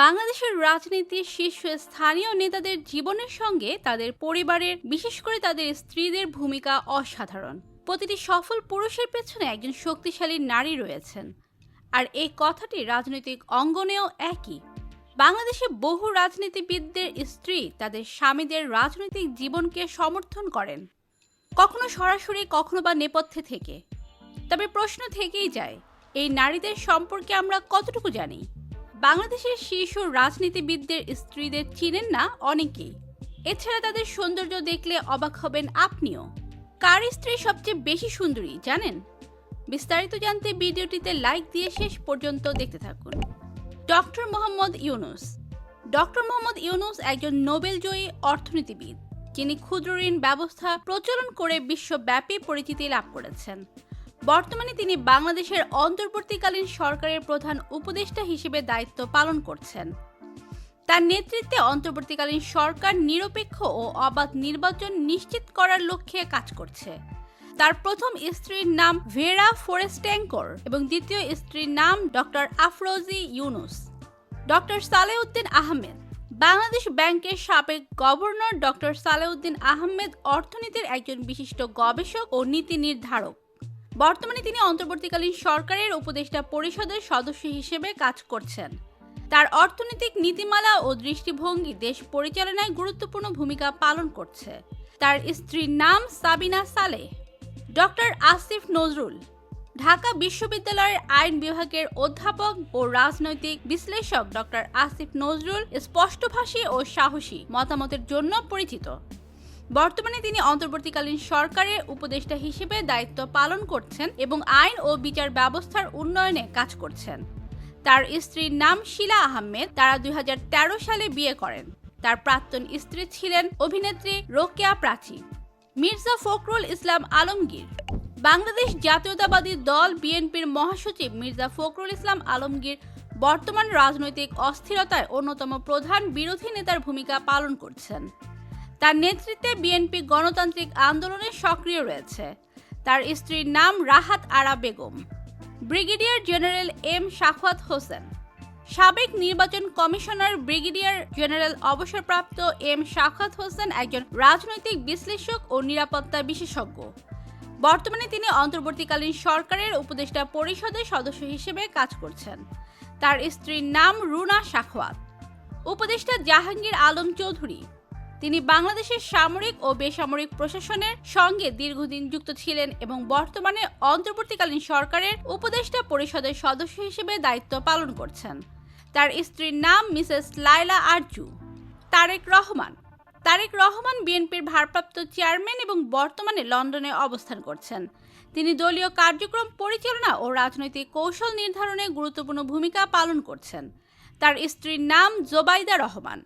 বাংলাদেশের রাজনীতির শীর্ষস্থানীয় নেতাদের জীবনের সঙ্গে তাদের পরিবারের, বিশেষ করে তাদের স্ত্রীদের ভূমিকা অসাধারণ। প্রতিটি সফল পুরুষের পেছনে একজন শক্তিশালী নারী রয়েছেন, আর এই কথাটি রাজনৈতিক অঙ্গনেও একই। বাংলাদেশে বহু রাজনীতিবিদদের স্ত্রী তাদের স্বামীদের রাজনৈতিক জীবনকে সমর্থন করেন, কখনো সরাসরি, কখনো বা নেপথ্যে থেকে। তবে প্রশ্ন থেকেই যায়, এই নারীদের সম্পর্কে আমরা কতটুকু জানি? বাংলাদেশের শীর্ষ রাজনীতিবিদদের স্ত্রীদের চিনেন না অনেকেই। এছাড়া তাদের সৌন্দর্য দেখলে অবাক হবেন আপনিও। কার স্ত্রী সবচেয়ে বেশি সুন্দরী জানেন? বিস্তারিত জানতে ভিডিওটিতে লাইক দিয়ে শেষ পর্যন্ত দেখতে থাকুন। ডক্টর মোহাম্মদ ইউনূস। ডক্টর মোহাম্মদ ইউনূস একজন নোবেলজয়ী অর্থনীতিবিদ, যিনি ক্ষুদ্র ঋণ ব্যবস্থা প্রচলন করে বিশ্বব্যাপী পরিচিতি লাভ করেছেন। বর্তমানে তিনি বাংলাদেশের অন্তর্বর্তীকালীন সরকারের প্রধান উপদেষ্টা হিসেবে দায়িত্ব পালন করছেন। তার নেতৃত্বে অন্তর্বর্তীকালীন সরকার নিরপেক্ষ ও অবাধ নির্বাচন নিশ্চিত করার লক্ষ্যে কাজ করছে। তার প্রথম স্ত্রীর নাম ভেরা ফোরেস্টেঙ্কর এবং দ্বিতীয় স্ত্রীর নাম ডক্টর আফরোজি ইউনূস। ডক্টর সালেউদ্দিন আহমেদ। বাংলাদেশ ব্যাংকের সাবেক গভর্নর ডক্টর সালেউদ্দিন আহমেদ অর্থনীতির একজন বিশিষ্ট গবেষক ও নীতি নির্ধারক। বর্তমানে তিনি অন্তর্বর্তীকালীন সরকারের উপদেষ্টা পরিষদের সদস্য হিসেবে কাজ করছেন। তার অর্থনৈতিক নীতিমালা ও দৃষ্টিভঙ্গি দেশ পরিচালনায় গুরুত্বপূর্ণ ভূমিকা পালন করছে। তার স্ত্রীর নাম সাবিনা সালেহ। ডক্টর আসিফ নজরুল। ঢাকা বিশ্ববিদ্যালয়ের আইন বিভাগের অধ্যাপক ও রাজনৈতিক বিশ্লেষক ডক্টর আসিফ নজরুল স্পষ্টভাষী ও সাহসী মতামতের জন্য পরিচিত। বর্তমানে তিনি অন্তর্বর্তীকালীন সরকারের উপদেষ্টা হিসেবে দায়িত্ব পালন করছেন এবং আইন ও বিচার ব্যবস্থার উন্নয়নে কাজ করছেন। তার স্ত্রীর নাম শিলা আহমেদ। তারা 2013 সালে বিয়ে করেন। তার প্রাক্তন স্ত্রী ছিলেন অভিনেত্রী রোকেয়া প্রাচী। মির্জা ফখরুল ইসলাম আলমগীর। বাংলাদেশ জাতীয়তাবাদী দল বিএনপির মহাসচিব মির্জা ফখরুল ইসলাম আলমগীর বর্তমান রাজনৈতিক অস্থিরতায় অন্যতম প্রধান বিরোধী নেতার ভূমিকা পালন করছেন। তার নেতৃত্বে বিএনপি গণতান্ত্রিক আন্দোলনে সক্রিয় রয়েছে। তার স্ত্রীর নাম Rahat Ara Begum. Brigadier general M Sakhawat Hossain. সাবেক নির্বাচন কমিশনার ব্রিগেডিয়ার জেনারেল অবসরপ্রাপ্ত এম সাখাওয়াত হোসেন একজন রাজনৈতিক বিশ্লেষক ও নিরাপত্তা বিশেষজ্ঞ। বর্তমানে তিনি অন্তর্বর্তীকালীন সরকারের উপদেষ্টা পরিষদের সদস্য হিসেবে কাজ করছেন। তার স্ত্রীর নাম রুনা সাখাওয়াত। উপদেষ্টা জাহাঙ্গীর আলম চৌধুরী। তিনি বাংলাদেশের সামরিক ও বেসামরিক প্রশাসনের সঙ্গে দীর্ঘদিন যুক্ত ছিলেন এবং বর্তমানে অন্তর্বর্তীকালীন সরকারের উপদেষ্টা পরিষদের সদস্য হিসেবে দায়িত্ব পালন করছেন। তার স্ত্রীর নাম মিসেস লায়লা আরজু। তারেক রহমান। তারেক রহমান বিএনপির ভারপ্রাপ্ত চেয়ারম্যান এবং বর্তমানে লন্ডনে অবস্থান করছেন। তিনি দলীয় কার্যক্রম পরিচালনা ও রাজনৈতিক কৌশল নির্ধারণে গুরুত্বপূর্ণ ভূমিকা পালন করছেন। তার স্ত্রীর নাম জোবাইদা রহমান।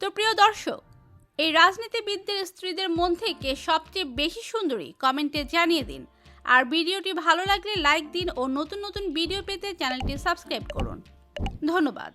তো প্রিয় দর্শক, এই রাজনীতিবিদদের স্ত্রীদের মধ্যে কে সবচেয়ে বেশি সুন্দরী কমেন্টে জানিয়ে দিন। আর ভিডিওটি ভালো লাগলে লাইক দিন ও নতুন নতুন ভিডিও পেতে চ্যানেলটি সাবস্ক্রাইব করুন। ধন্যবাদ।